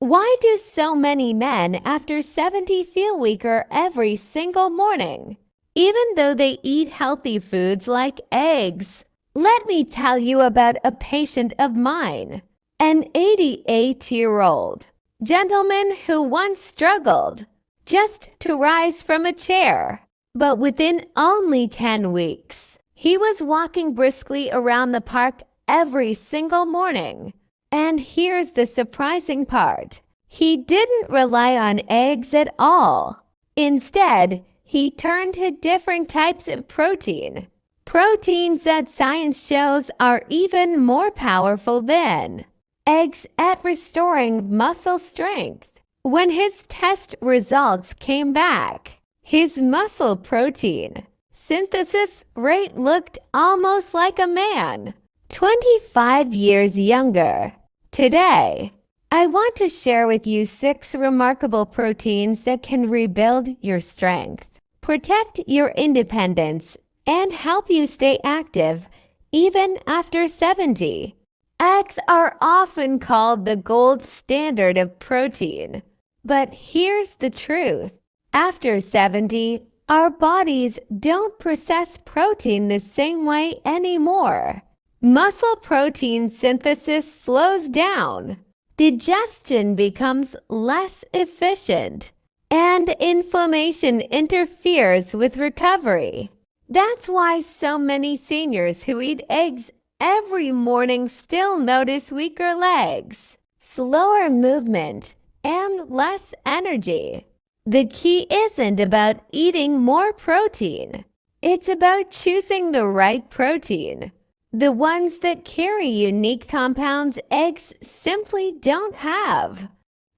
Why do so many men after 70 feel weaker every single morning, even though they eat healthy foods like eggs? Let me tell you about a patient of mine, an 88-year-old gentleman who once struggled just to rise from a chair. But within only 10 weeks, he was walking briskly around the park every single morning. And here's the surprising part. He didn't rely on eggs at all. Instead, he turned to different types of protein. Proteins that science shows are even more powerful than eggs at restoring muscle strength. When his test results came back, his muscle protein synthesis rate looked almost like a man, 25 years younger. Today, I want to share with you 6 remarkable proteins that can rebuild your strength, protect your independence, and help you stay active even after 70. Eggs are often called the gold standard of protein. But here's the truth. After 70, our bodies don't process protein the same way anymore. Muscle protein synthesis slows down, digestion becomes less efficient, and inflammation interferes with recovery. That's why so many seniors who eat eggs every morning still notice weaker legs, slower movement, and less energy. The key isn't about eating more protein. It's about choosing the right protein. The ones that carry unique compounds eggs simply don't have.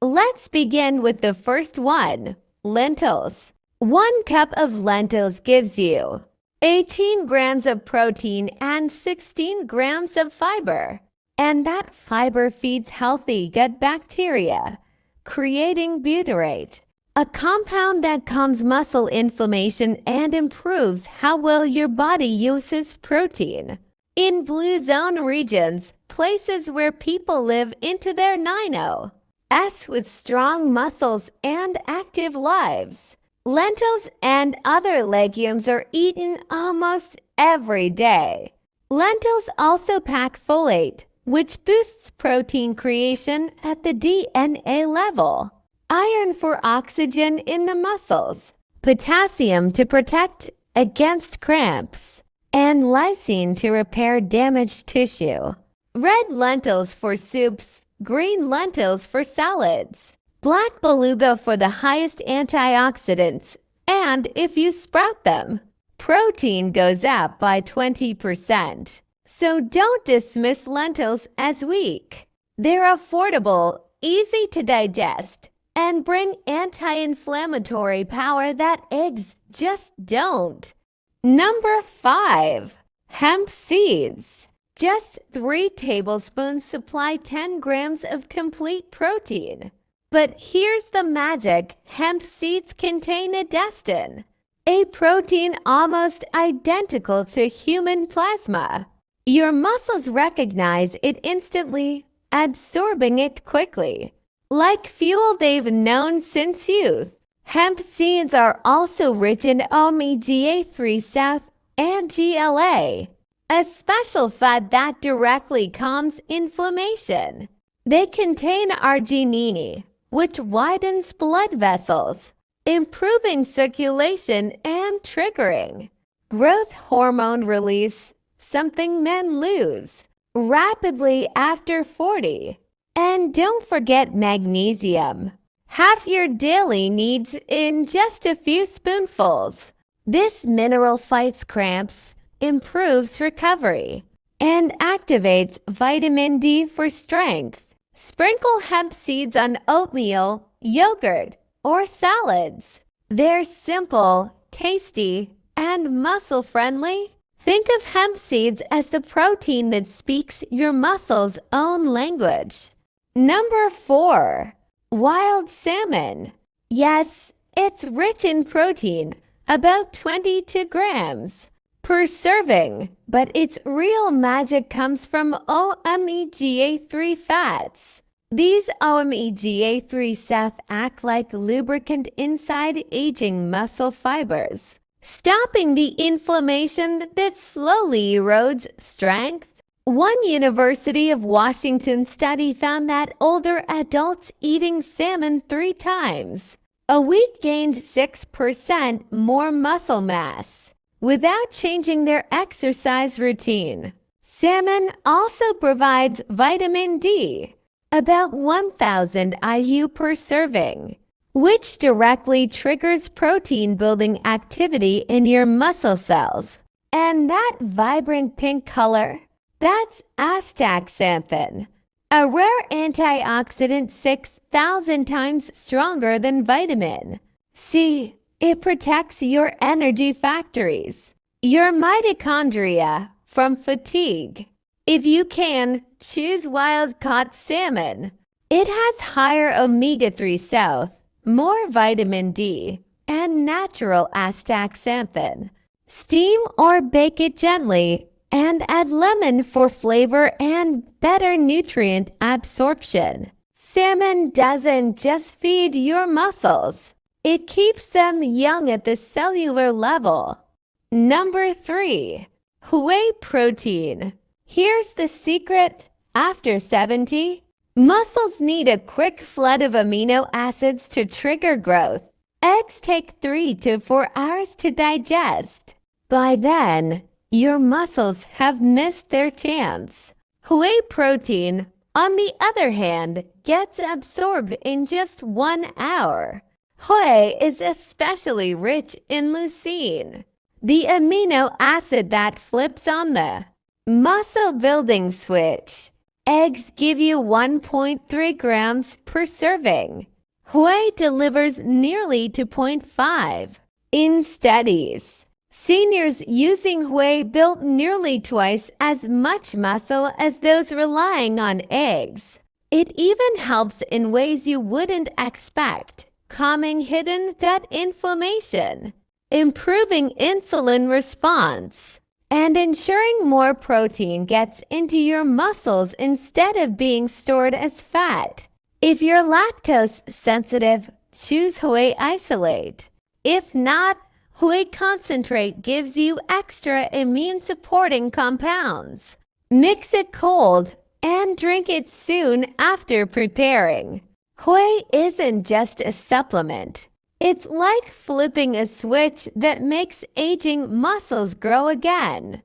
Let's begin with the first one, lentils. 1 cup of lentils gives you 18 grams of protein and 16 grams of fiber. And that fiber feeds healthy gut bacteria, creating butyrate, a compound that calms muscle inflammation and improves how well your body uses protein. In blue zone regions, places where people live into their 90s with strong muscles and active lives, lentils and other legumes are eaten almost every day. Lentils also pack folate, which boosts protein creation at the DNA level, iron for oxygen in the muscles, potassium to protect against cramps, and lysine to repair damaged tissue. Red lentils for soups, green lentils for salads, black beluga for the highest antioxidants, and if you sprout them, protein goes up by 20%. So don't dismiss lentils as weak. They're affordable, easy to digest, and bring anti-inflammatory power that eggs just don't. Number 5. Hemp seeds. Just 3 tablespoons supply 10 grams of complete protein. But here's the magic. Hemp seeds contain edestin, a protein almost identical to human plasma. Your muscles recognize it instantly, absorbing it quickly, like fuel they've known since youth. Hemp seeds are also rich in omega-3 South and GLA, a special fat that directly calms inflammation. They contain arginine, which widens blood vessels, improving circulation and triggering growth hormone release, something men lose rapidly after 40. And don't forget magnesium. Half your daily needs in just a few spoonfuls. This mineral fights cramps, improves recovery, and activates vitamin D for strength. Sprinkle hemp seeds on oatmeal, yogurt, or salads. They're simple, tasty, and muscle-friendly. Think of hemp seeds as the protein that speaks your muscles' own language. Number 4. Wild salmon. Yes, it's rich in protein, about 22 grams per serving, but its real magic comes from omega-3 fats. These omega-3 sets act like lubricant inside aging muscle fibers, stopping the inflammation that slowly erodes strength. One University of Washington study found that older adults eating salmon 3 times a week gained 6% more muscle mass without changing their exercise routine. Salmon also provides vitamin D, about 1,000 IU per serving, which directly triggers protein-building activity in your muscle cells. And that vibrant pink color, that's astaxanthin, a rare antioxidant 6,000 times stronger than vitamin C. It protects your energy factories, your mitochondria, from fatigue. If you can, choose wild-caught salmon. It has higher omega-3 south, more vitamin D, and natural astaxanthin. Steam or bake it gently and add lemon for flavor and better nutrient absorption. Salmon doesn't just feed your muscles. It keeps them young at the cellular level. Number 3. Whey protein. Here's the secret. After 70, muscles need a quick flood of amino acids to trigger growth. Eggs take 3 to 4 hours to digest. By then, your muscles have missed their chance. Whey protein, on the other hand, gets absorbed in just 1 hour. Whey is especially rich in leucine, the amino acid that flips on the muscle building switch. Eggs give you 1.3 grams per serving. Whey delivers nearly 2.5. In studies, seniors using whey built nearly twice as much muscle as those relying on eggs. It even helps in ways you wouldn't expect, calming hidden gut inflammation, improving insulin response, and ensuring more protein gets into your muscles instead of being stored as fat. If you're lactose sensitive, choose whey isolate. If not, whey concentrate gives you extra immune-supporting compounds. Mix it cold and drink it soon after preparing. Whey isn't just a supplement. It's like flipping a switch that makes aging muscles grow again.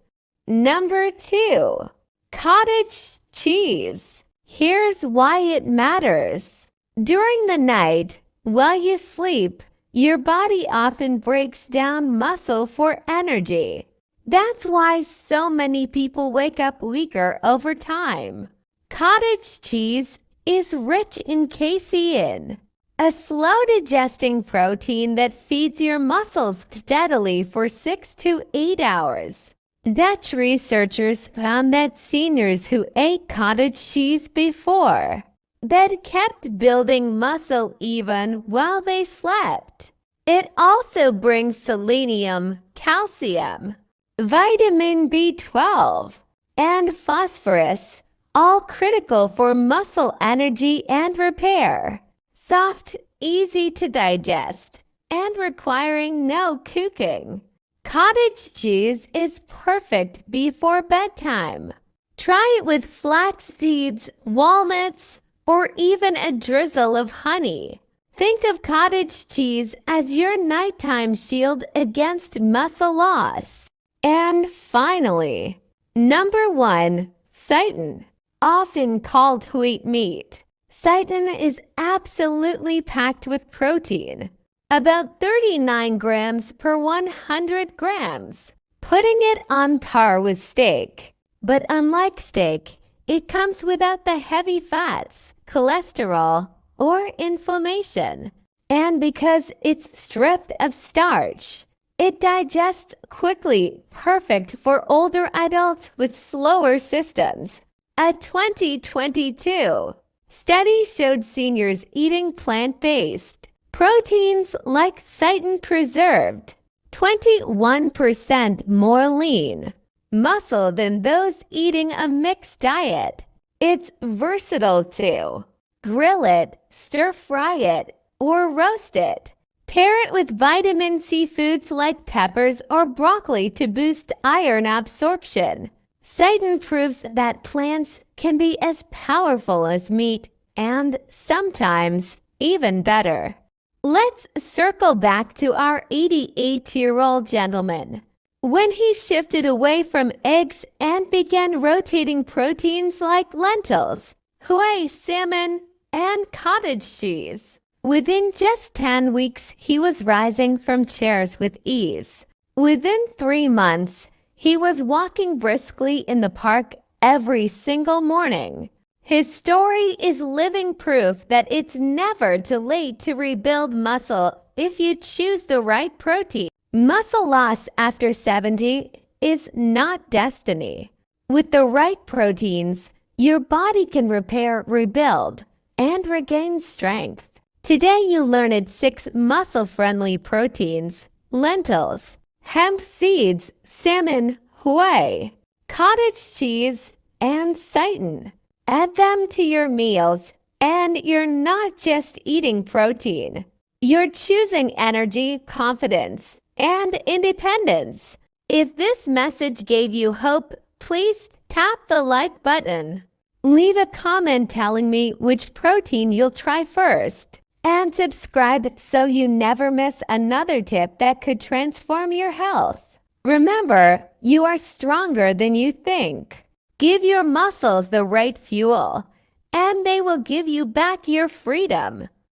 Number 2. Cottage cheese. Here's why it matters. During the night, while you sleep, your body often breaks down muscle for energy. That's why so many people wake up weaker over time. Cottage cheese is rich in casein, a slow-digesting protein that feeds your muscles steadily for 6 to 8 hours. Dutch researchers found that seniors who ate cottage cheese before bed kept building muscle even while they slept. It also brings selenium, calcium, vitamin B12, and phosphorus, all critical for muscle energy and repair. Soft, easy to digest, and requiring no cooking. Cottage cheese is perfect before bedtime. Try it with flax seeds, walnuts, or even a drizzle of honey. Think of cottage cheese as your nighttime shield against muscle loss. And finally, number 1, seitan, often called wheat meat. Seitan is absolutely packed with protein, about 39 grams per 100 grams, putting it on par with steak. But unlike steak, it comes without the heavy fats, cholesterol, or inflammation. And because it's stripped of starch, it digests quickly, perfect for older adults with slower systems. A 2022 study showed seniors eating plant-based proteins like seitan preserved 21% more lean muscle than those eating a mixed diet. It's versatile too. Grill it, stir-fry it, or roast it. Pair it with vitamin C foods like peppers or broccoli to boost iron absorption. Seitan proves that plants can be as powerful as meat and sometimes even better. Let's circle back to our 88-year-old gentleman. When he shifted away from eggs and began rotating proteins like lentils, whey, salmon, and cottage cheese. Within just 10 weeks, he was rising from chairs with ease. Within 3 months, he was walking briskly in the park every single morning. His story is living proof that it's never too late to rebuild muscle if you choose the right protein. Muscle loss after 70 is not destiny. With the right proteins, your body can repair, rebuild, and regain strength. Today you learned 6 muscle-friendly proteins: lentils, hemp seeds, salmon, whey, cottage cheese, and seitan. Add them to your meals, and you're not just eating protein. You're choosing energy, confidence, and independence. If this message gave you hope, please tap the like button. Leave a comment telling me which protein you'll try first. And subscribe so you never miss another tip that could transform your health. Remember, you are stronger than you think. Give your muscles the right fuel, and they will give you back your freedom.